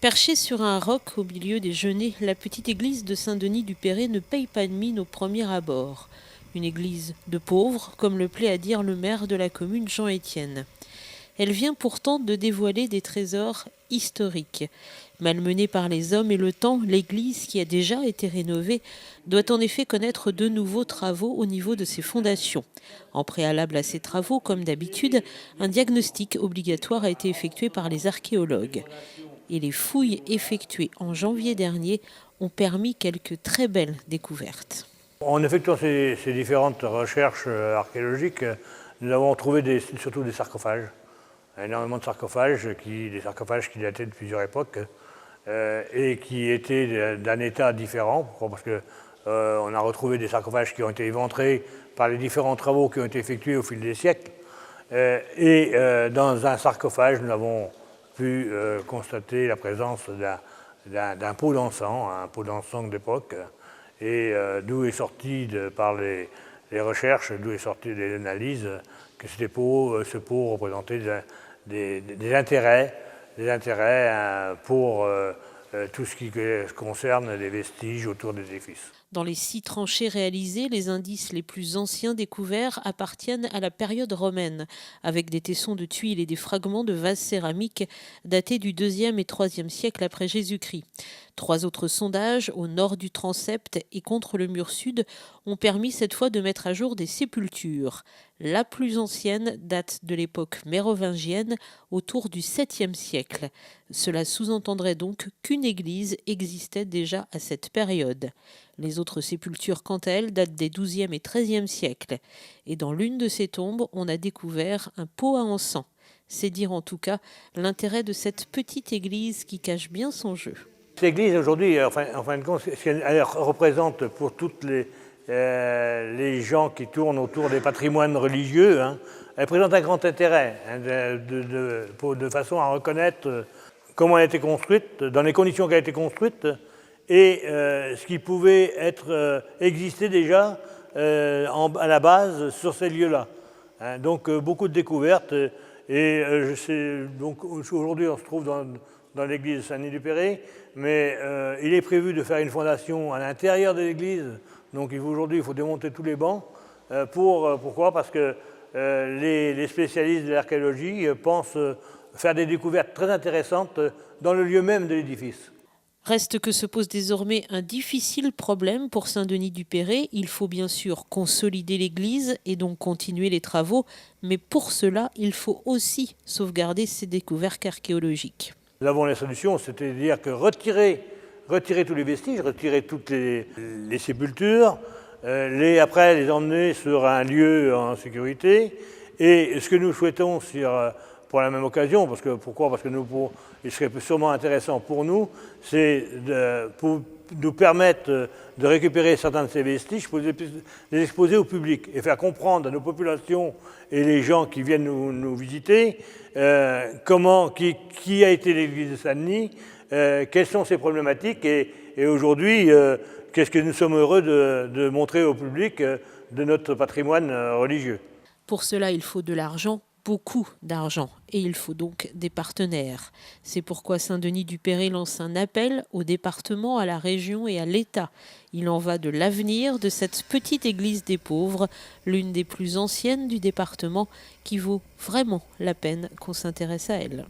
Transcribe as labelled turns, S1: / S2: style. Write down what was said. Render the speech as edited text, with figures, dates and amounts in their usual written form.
S1: Perchée sur un roc au milieu des genêts, la petite église de Saint-Denis-du-Péret ne paye pas de mine au premier abord. Une église de pauvres, comme le plaît à dire le maire de la commune, Jean Étienne. Elle vient pourtant de dévoiler des trésors historiques. Malmenée par les hommes et le temps, l'église, qui a déjà été rénovée, doit en effet connaître de nouveaux travaux au niveau de ses fondations. En préalable à ces travaux, comme d'habitude, un diagnostic obligatoire a été effectué par les archéologues. Et les fouilles effectuées en janvier dernier ont permis quelques très belles découvertes.
S2: En effectuant ces différentes recherches archéologiques, nous avons trouvé surtout des sarcophages. Énormément de sarcophages, des sarcophages qui dataient de plusieurs époques et qui étaient d'un état différent. Pourquoi ? Parce qu'on a retrouvé des sarcophages qui ont été éventrés par les différents travaux qui ont été effectués au fil des siècles. Dans un sarcophage, nous avons pu constater la présence d'un pot d'encens, un pot d'encens d'époque, et d'où est sorti, par les recherches, d'où est sorti des analyses, que ce pot représentait des intérêts pour tout ce qui concerne les vestiges autour des édifices.
S1: Dans les 6 tranchées réalisées, les indices les plus anciens découverts appartiennent à la période romaine, avec des tessons de tuiles et des fragments de vases céramiques datés du IIe et IIIe siècle après Jésus-Christ. 3 autres sondages au nord du transept et contre le mur sud ont permis cette fois de mettre à jour des sépultures. La plus ancienne date de l'époque mérovingienne, autour du 7e siècle. Cela sous-entendrait donc qu'une église existait déjà à cette période. Les autres sépultures, quant à elles, datent des XIIe et XIIIe siècles. Et dans l'une de ces tombes, on a découvert un pot à encens. C'est dire en tout cas l'intérêt de cette petite église qui cache bien son jeu.
S2: Cette église, aujourd'hui, en fin de compte, elle représente pour toutes les gens qui tournent autour des patrimoines religieux, elle présente un grand intérêt de façon à reconnaître comment elle a été construite, dans les conditions qu'elle a été construite, et ce qui pouvait exister déjà à la base sur ces lieux-là. Donc beaucoup de découvertes. Donc aujourd'hui, on se trouve dans l'église de Saint-Denis-du-Péret, mais il est prévu de faire une fondation à l'intérieur de l'église. Donc aujourd'hui, il faut démonter tous les bancs. Pourquoi ? Parce que les spécialistes de l'archéologie pensent faire des découvertes très intéressantes dans le lieu même de l'édifice.
S1: Reste que se pose désormais un difficile problème pour Saint-Denis-du-Péret. Il faut bien sûr consolider l'église et donc continuer les travaux, mais pour cela, il faut aussi sauvegarder ces découvertes archéologiques.
S2: Nous avons la solution, c'est-à-dire que retirer tous les vestiges, retirer toutes les sépultures, après les emmener sur un lieu en sécurité. Et ce que nous souhaitons pour la même occasion, pourquoi ? Parce que il serait sûrement intéressant pour nous, c'est pour nous permettre de récupérer certains de ces vestiges, pour les exposer au public et faire comprendre à nos populations et les gens qui viennent nous visiter qui a été l'église de Saint-Denis, quelles sont ses problématiques et aujourd'hui, qu'est-ce que nous sommes heureux de montrer au public de notre patrimoine religieux.
S1: Pour cela, il faut de l'argent, beaucoup d'argent, et il faut donc des partenaires. C'est pourquoi Saint-Denis-du-Péret lance un appel au département, à la région et à l'État. Il en va de l'avenir de cette petite église des pauvres, l'une des plus anciennes du département, qui vaut vraiment la peine qu'on s'intéresse à elle.